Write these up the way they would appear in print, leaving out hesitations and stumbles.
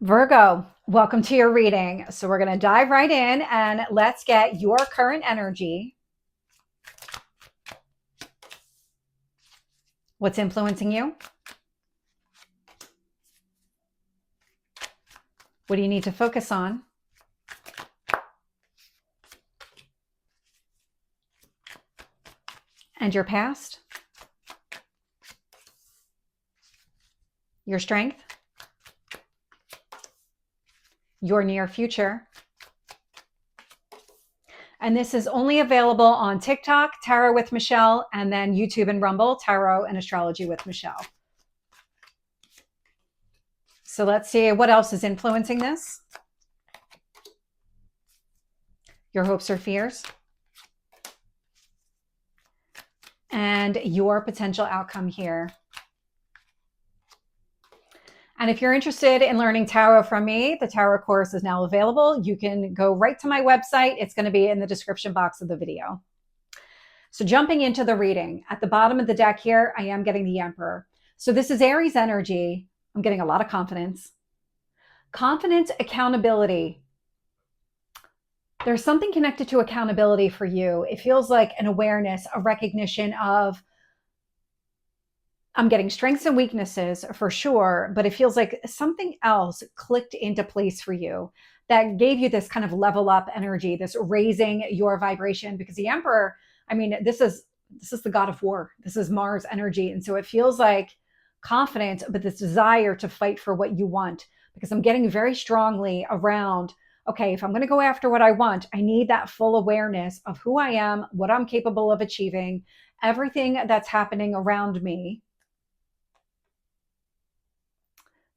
Virgo, welcome to your reading. So we're going to dive right in and let's get your current energy. What's influencing you? What do you need to focus on? And your past? Your strength? Your near future? And this is only available on TikTok, Tarot with Michelle, and then YouTube and Rumble, Tarot and Astrology with Michelle. So let's see what else is influencing this. Your hopes or fears. And your potential outcome here. And if you're interested in learning tarot from me, the tarot course is now available. You can go right to my website. It's going to be in the description box of the video. So jumping into the reading, at the bottom of the deck here, I am getting the Emperor. So this is Aries energy. I'm getting a lot of confidence. Confidence, accountability. There's something connected to accountability for you. It feels like an awareness, a recognition of, I'm getting strengths and weaknesses for sure, but it feels like something else clicked into place for you that gave you this kind of level up energy, this raising your vibration, because the Emperor, I mean, this is the god of war. This is Mars energy. And so it feels like confidence, but this desire to fight for what you want, because I'm getting very strongly around, okay, if I'm going to go after what I want, I need that full awareness of who I am, what I'm capable of achieving, everything that's happening around me.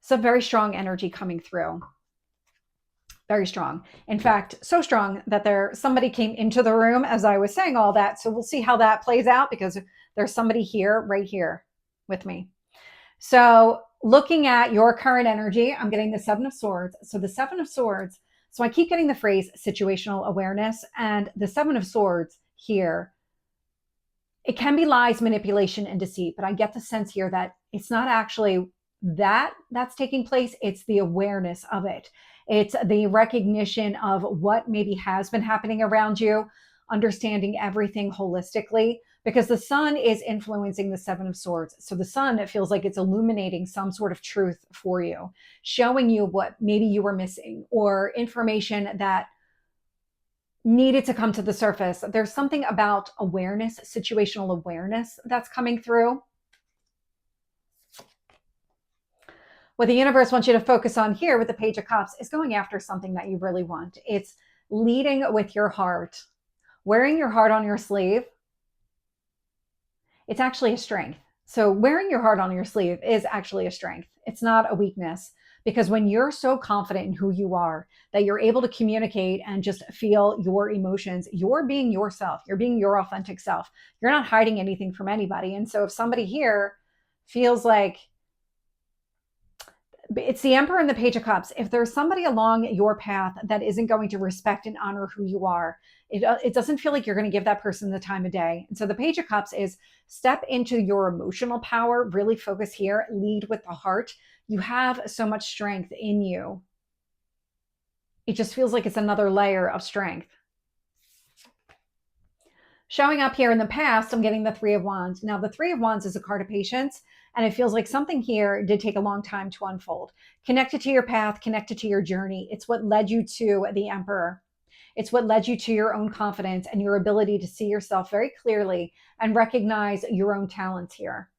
Some very strong energy coming through. Very strong. In fact, so strong that somebody came into the room as I was saying all that. So we'll see how that plays out, because there's somebody here, right here with me. So looking at your current energy, I'm getting the Seven of Swords. So the Seven of Swords, so I keep getting the phrase situational awareness, and the Seven of Swords here, it can be lies, manipulation, and deceit, but I get the sense here that it's not actually that's taking place. It's the awareness of it. It's the recognition of what maybe has been happening around you, understanding everything holistically, because the sun is influencing the Seven of Swords. So the sun, it feels like it's illuminating some sort of truth for you, showing you what maybe you were missing, or information that needed to come to the surface. There's something about awareness, situational awareness, that's coming through. What the universe wants you to focus on here with the Page of Cups is going after something that you really want. It's leading with your heart, wearing your heart on your sleeve. It's actually a strength. So wearing your heart on your sleeve is actually a strength. It's not a weakness, because when you're so confident in who you are, that you're able to communicate and just feel your emotions, you're being yourself. You're being your authentic self. You're not hiding anything from anybody. And so if somebody here feels like, it's the Emperor and the Page of Cups. If there's somebody along your path that isn't going to respect and honor who you are, it doesn't feel like you're going to give that person the time of day. And so the Page of Cups is step into your emotional power, really focus here, lead with the heart. You have so much strength in you. It just feels like it's another layer of strength. Showing up here in the past, I'm getting the Three of Wands. Now, the Three of Wands is a card of patience, and it feels like something here did take a long time to unfold. Connected to your path, connected to your journey. It's what led you to the Emperor. It's what led you to your own confidence and your ability to see yourself very clearly and recognize your own talents here.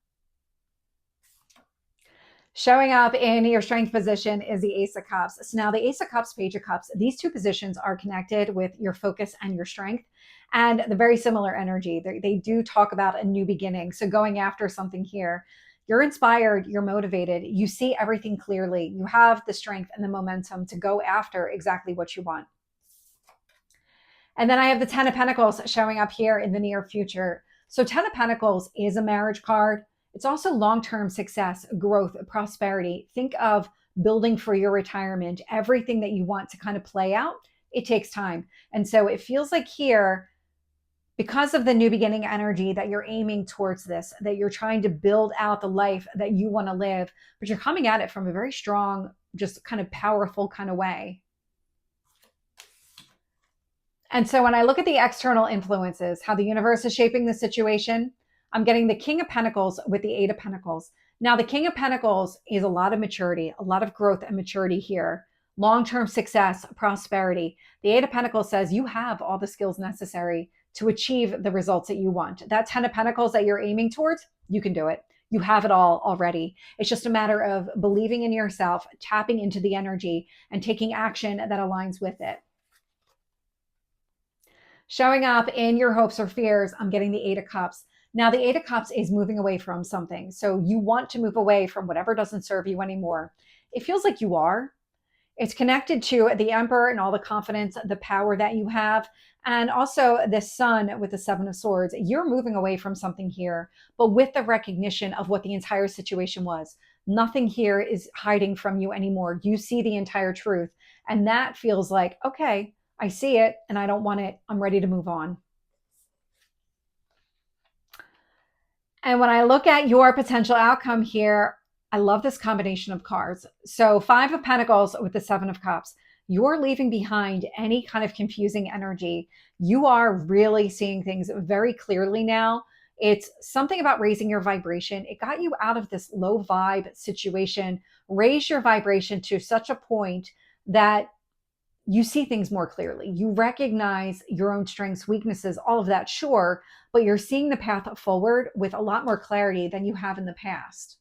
Showing up in your strength position is the Ace of Cups. So now the Ace of Cups, Page of Cups, these two positions are connected with your focus and your strength, and the very similar energy. They do talk about a new beginning. So going after something here, you're inspired, you're motivated, you see everything clearly. You have the strength and the momentum to go after exactly what you want. And then I have the Ten of Pentacles showing up here in the near future. So Ten of Pentacles is a marriage card. It's also long-term success, growth, prosperity. Think of building for your retirement, everything that you want to kind of play out. It takes time. And so it feels like here, because of the new beginning energy that you're aiming towards this, that you're trying to build out the life that you want to live, but you're coming at it from a very strong, just kind of powerful kind of way. And so when I look at the external influences, how the universe is shaping the situation, I'm getting the King of Pentacles with the Eight of Pentacles. Now, the King of Pentacles is a lot of maturity, a lot of growth and maturity here, long-term success, prosperity. The Eight of Pentacles says you have all the skills necessary to achieve the results that you want. That 10 of Pentacles that you're aiming towards, you can do it. You have it all already. It's just a matter of believing in yourself, tapping into the energy, and taking action that aligns with it. Showing up in your hopes or fears, I'm getting the Eight of Cups. Now, the Eight of Cups is moving away from something. So you want to move away from whatever doesn't serve you anymore. It feels like you are. It's connected to the Emperor and all the confidence, the power that you have. And also the Sun with the Seven of Swords. You're moving away from something here, but with the recognition of what the entire situation was. Nothing here is hiding from you anymore. You see the entire truth. And that feels like, okay, I see it and I don't want it. I'm ready to move on. And when I look at your potential outcome here, I love this combination of cards. So Five of Pentacles with the Seven of Cups. You're leaving behind any kind of confusing energy. You are really seeing things very clearly now. It's something about raising your vibration. It got you out of this low vibe situation. Raise your vibration to such a point that you see things more clearly. You recognize your own strengths, weaknesses, all of that, sure, but you're seeing the path forward with a lot more clarity than you have in the past.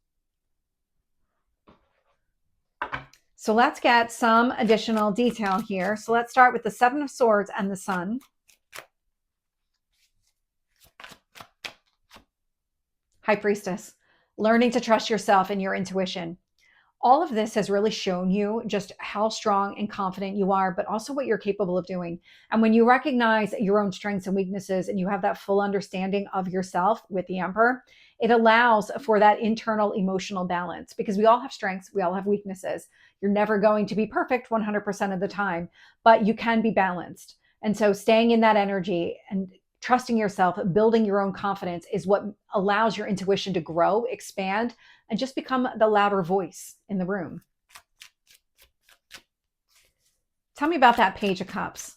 So let's get some additional detail here. So let's start with the Seven of Swords and the Sun. High Priestess, learning to trust yourself and your intuition. All of this has really shown you just how strong and confident you are, but also what you're capable of doing. And when you recognize your own strengths and weaknesses and you have that full understanding of yourself with the Emperor, it allows for that internal emotional balance, because we all have strengths, we all have weaknesses. You're never going to be perfect 100% of the time, but you can be balanced. And so staying in that energy and trusting yourself, building your own confidence is what allows your intuition to grow, expand, and just become the louder voice in the room. Tell me about that Page of Cups.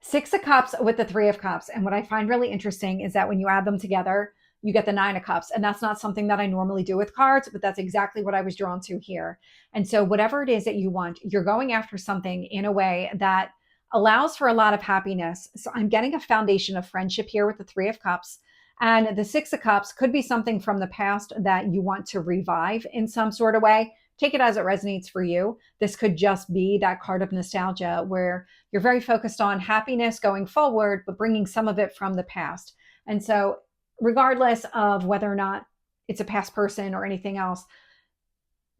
Six of Cups with the Three of Cups. And what I find really interesting is that when you add them together, you get the Nine of Cups. And that's not something that I normally do with cards, but that's exactly what I was drawn to here. And so whatever it is that you want, you're going after something in a way that allows for a lot of happiness. So I'm getting a foundation of friendship here with the Three of Cups. And the Six of Cups could be something from the past that you want to revive in some sort of way. Take it as it resonates for you. This could just be that card of nostalgia where you're very focused on happiness going forward, but bringing some of it from the past. And so regardless of whether or not it's a past person or anything else,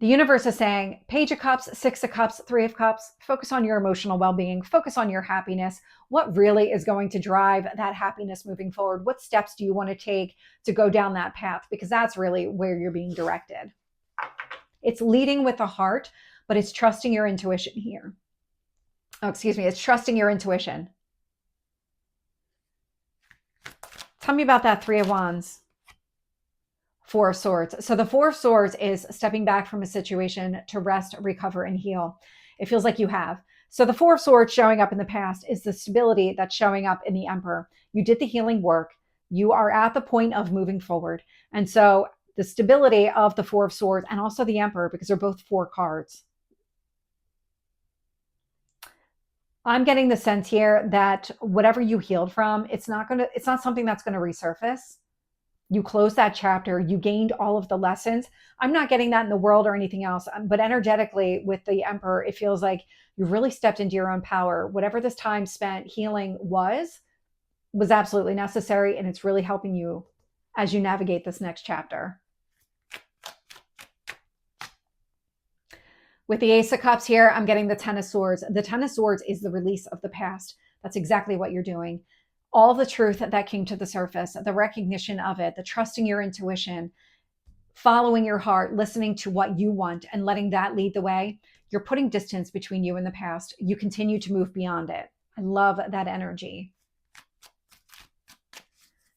the universe is saying, Page of Cups, Six of Cups, Three of Cups, focus on your emotional well-being, focus on your happiness. What really is going to drive that happiness moving forward? What steps do you want to take to go down that path? Because that's really where you're being directed. It's leading with the heart, but it's trusting your intuition here. Oh, excuse me. It's trusting your intuition. Tell me about that Three of Wands. Four of Swords. So the Four of Swords is stepping back from a situation to rest, recover, and heal. It feels like you have. So the Four of Swords showing up in the past is the stability that's showing up in the Emperor. You did the healing work. You are at the point of moving forward. And so the stability of the Four of Swords and also the Emperor, because they're both four cards. I'm getting the sense here that whatever you healed from, it's not something that's going to resurface. You closed that chapter, you gained all of the lessons. I'm not getting that in the world or anything else, but energetically with the Emperor, it feels like you've really stepped into your own power. Whatever this time spent healing was absolutely necessary, and it's really helping you as you navigate this next chapter. With the Ace of Cups here, I'm getting the Ten of Swords. The Ten of Swords is the release of the past. That's exactly what you're doing. All the truth that came to the surface, the recognition of it, the trusting your intuition, following your heart, listening to what you want and letting that lead the way. You're putting distance between you and the past. You continue to move beyond it. I love that energy.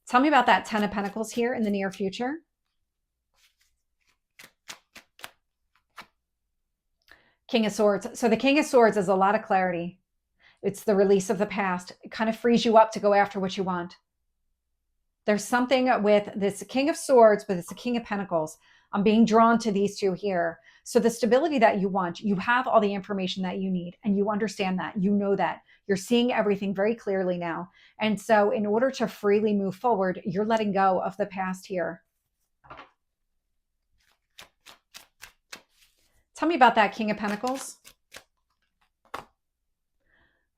Tell me about that 10 of Pentacles here in the near future. King of Swords. So the King of Swords is a lot of clarity. It's the release of the past. It kind of frees you up to go after what you want. There's something with this King of Swords, but it's the King of Pentacles. I'm being drawn to these two here. So the stability that you want, you have all the information that you need, and you understand that, you know that. You're seeing everything very clearly now. And so in order to freely move forward, you're letting go of the past here. Tell me about that King of Pentacles.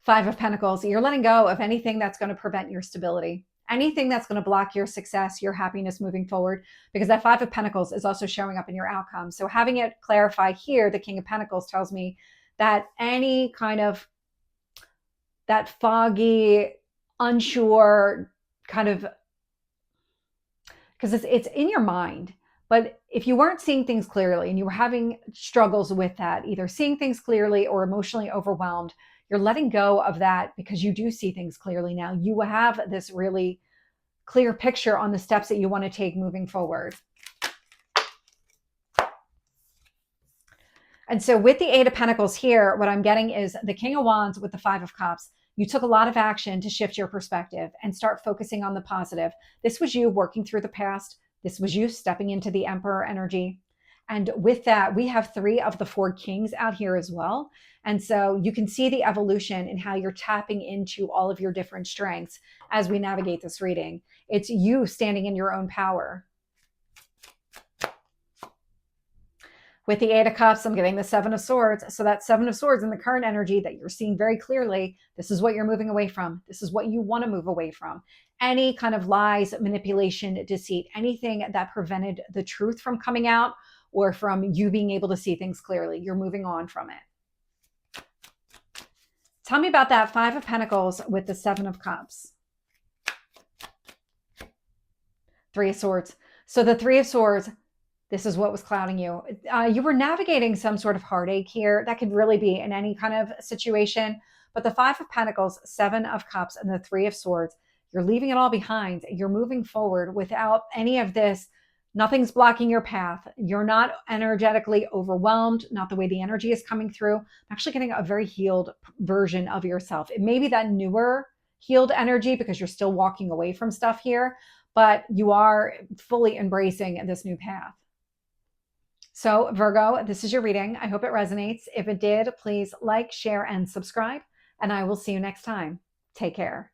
5 of Pentacles. You're letting go of anything that's going to prevent your stability. Anything that's going to block your success, your happiness moving forward, because that 5 of Pentacles is also showing up in your outcome. So having it clarify here, the King of Pentacles tells me that any kind of that foggy, unsure kind of, because it's in your mind. But if you weren't seeing things clearly and you were having struggles with that, either seeing things clearly or emotionally overwhelmed, you're letting go of that because you do see things clearly now. You have this really clear picture on the steps that you want to take moving forward. And so with the 8 of Pentacles here, what I'm getting is the King of Wands with the 5 of Cups. You took a lot of action to shift your perspective and start focusing on the positive. This was you working through the past. This was you stepping into the Emperor energy. And with that, we have 3 of the 4 kings out here as well. And so you can see the evolution in how you're tapping into all of your different strengths as we navigate this reading. It's you standing in your own power. With the 8 of Cups, I'm getting the 7 of Swords. So that 7 of Swords in the current energy that you're seeing very clearly, this is what you're moving away from. This is what you want to move away from. Any kind of lies, manipulation, deceit, anything that prevented the truth from coming out or from you being able to see things clearly. You're moving on from it. Tell me about that 5 of Pentacles with the 7 of Cups. 3 of Swords. So the 3 of Swords, this is what was clouding you. You were navigating some sort of heartache here. That could really be in any kind of situation. But the 5 of Pentacles, 7 of Cups, and the 3 of Swords, you're leaving it all behind. You're moving forward without any of this. Nothing's blocking your path. You're not energetically overwhelmed, not the way the energy is coming through. I'm actually getting a very healed version of yourself. It may be that newer healed energy because you're still walking away from stuff here, but you are fully embracing this new path. So Virgo, this is your reading. I hope it resonates. If it did, please like, share, and subscribe, and I will see you next time. Take care.